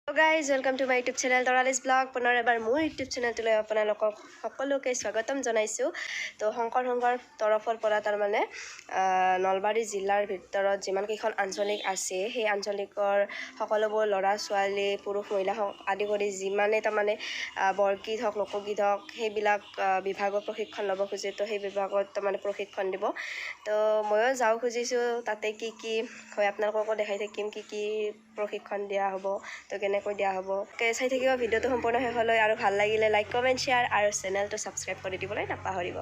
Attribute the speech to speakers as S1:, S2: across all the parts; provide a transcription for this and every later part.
S1: Hello guys, welcome to my YouTube channel Doralis Vlog. পুনৰ এবাৰ মোৰ YouTube চেনেলটোলৈ আপোনালোকক সকলোকে স্বাগতম জনাইছোঁ। তো শংকৰ সংঘৰ তৰফৰ পৰা তাৰমানে নলবাৰী জিলাৰ ভিতৰত যিমান কেইখন আঞ্চলিক আছে সেই আঞ্চলিকৰ সকলোবোৰ ল'ৰা ছোৱালী পুৰুষ মহিলা আদি কৰি যিমানে তাৰমানে বৰগীত হওক লোকগীত হওক সেইবিলাক বিভাগৰ প্ৰশিক্ষণ ল'ব খুজে। তো সেই বিভাগত তাৰমানে প্ৰশিক্ষণ দিব। তো ময়ো যাব খুজিছোঁ, তাতে কি কি হয় আপোনালোককো দেখাই থাকিম, কি প্ৰশিক্ষণ দিয়া হ'ব, তো কেনেকৈ দিয়া হ'ব। চাই থাকিব ভিডিঅ'টো সম্পূৰ্ণ শেষলৈ, আৰু ভাল লাগিলে লাইক কমেণ্ট শ্বেয়াৰ আৰু চেনেলটো ছাবস্ক্ৰাইব কৰি দিবলৈ নাপাহৰিব।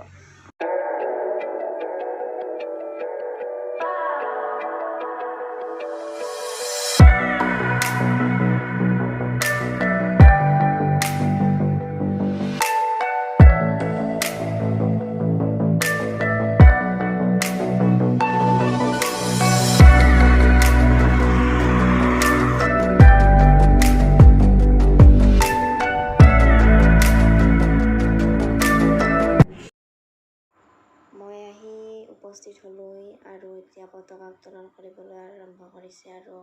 S1: উপস্থিত হ'লৈ আৰু এতিয়া পতাকা উত্তোলন কৰিবলৈ আৰম্ভ কৰিছে, আৰু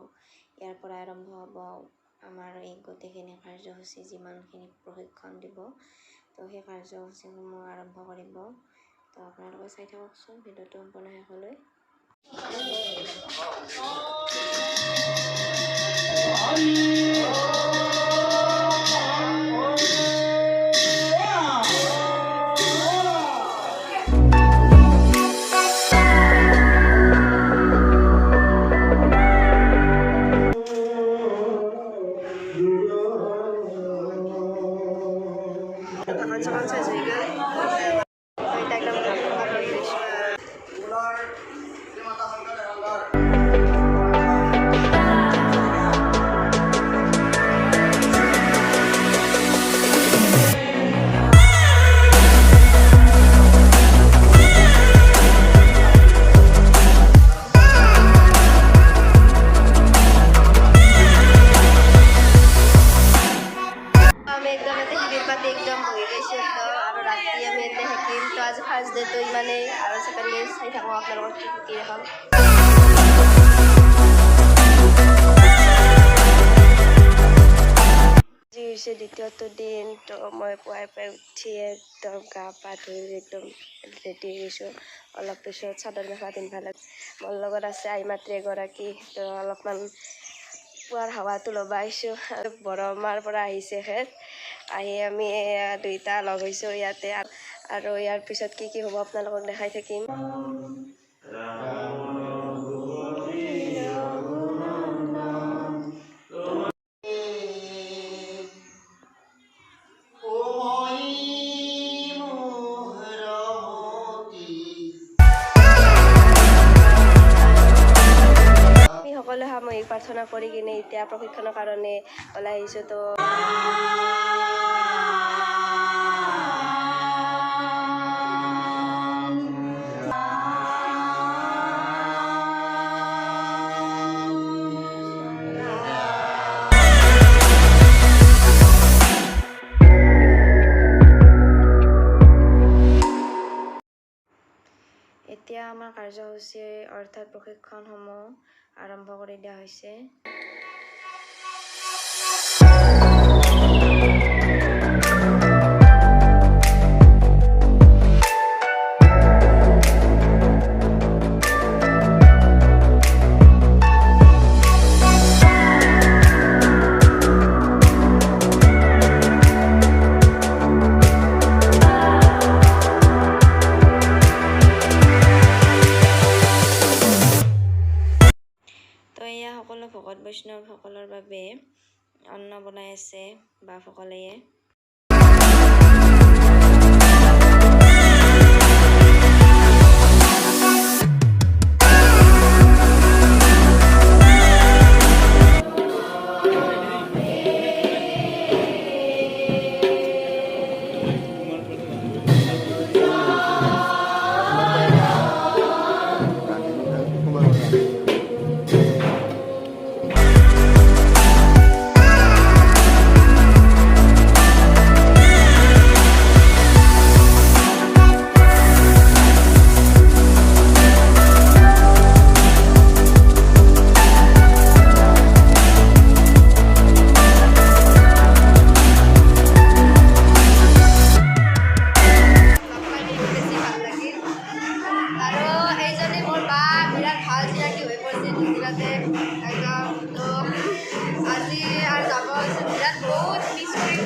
S1: ইয়াৰ পৰা আৰম্ভ হ'ব আমাৰ এই গোটেইখিনি কাৰ্যসূচী, যিমানখিনি প্ৰশিক্ষণ দিব। তো সেই কাৰ্যসূচীসমূহ আৰম্ভ কৰিব। তো আপোনালোকে চাই থাককচোন ভিডিঅ'টো সম্পূৰ্ণ শেষলৈ। आज फार्स्ट डे तो इमाने और सेकेंड डे चाই থাকো আপোনালোকক কি দেখাম। আজি হৈছে দ্বিতীয়টো দিন। তো মই পুৱাই উঠি একদম গা পা ধুই একদম ৰেডি হৈছোঁ। অলপ পিছত চাদৰ মেখেলা পিন্ধিব লাগে। মোৰ লগত আছে আইমাতৃ এগৰাকী। তো অলপমান পুৱাৰ হাৱাটো ল'ব আহিছোঁ। বৰমাৰ পৰা আহিছে খেত আহি আমি দুইটা লগ হৈছোঁ ইয়াতে, আৰু ইয়াৰ পিছত কি হ'ব আপোনালোকক দেখাই থাকিম। সকলোৱে সামূহিক প্ৰাৰ্থনা কৰি কিনে এতিয়া প্ৰশিক্ষণৰ কাৰণে ওলাই আহিছোঁ। তো এতিয়া আমাৰ কাৰ্যসূচী অৰ্থাৎ প্ৰশিক্ষণসমূহ আৰম্ভ কৰি দিয়া হৈছে। সকলো ভকত বৈষ্ণৱসকলৰ বাবে অন্ন বনাই আছে বাসকলে। লগতে একদম তো আজি আৰু যাব হৈছে বিৰাট বহুত মিছ কৰিম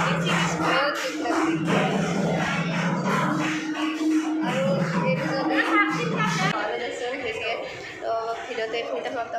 S1: বেছি মিছ বহুত আৰু এই ভিডিঅ'তে সমাপ্ত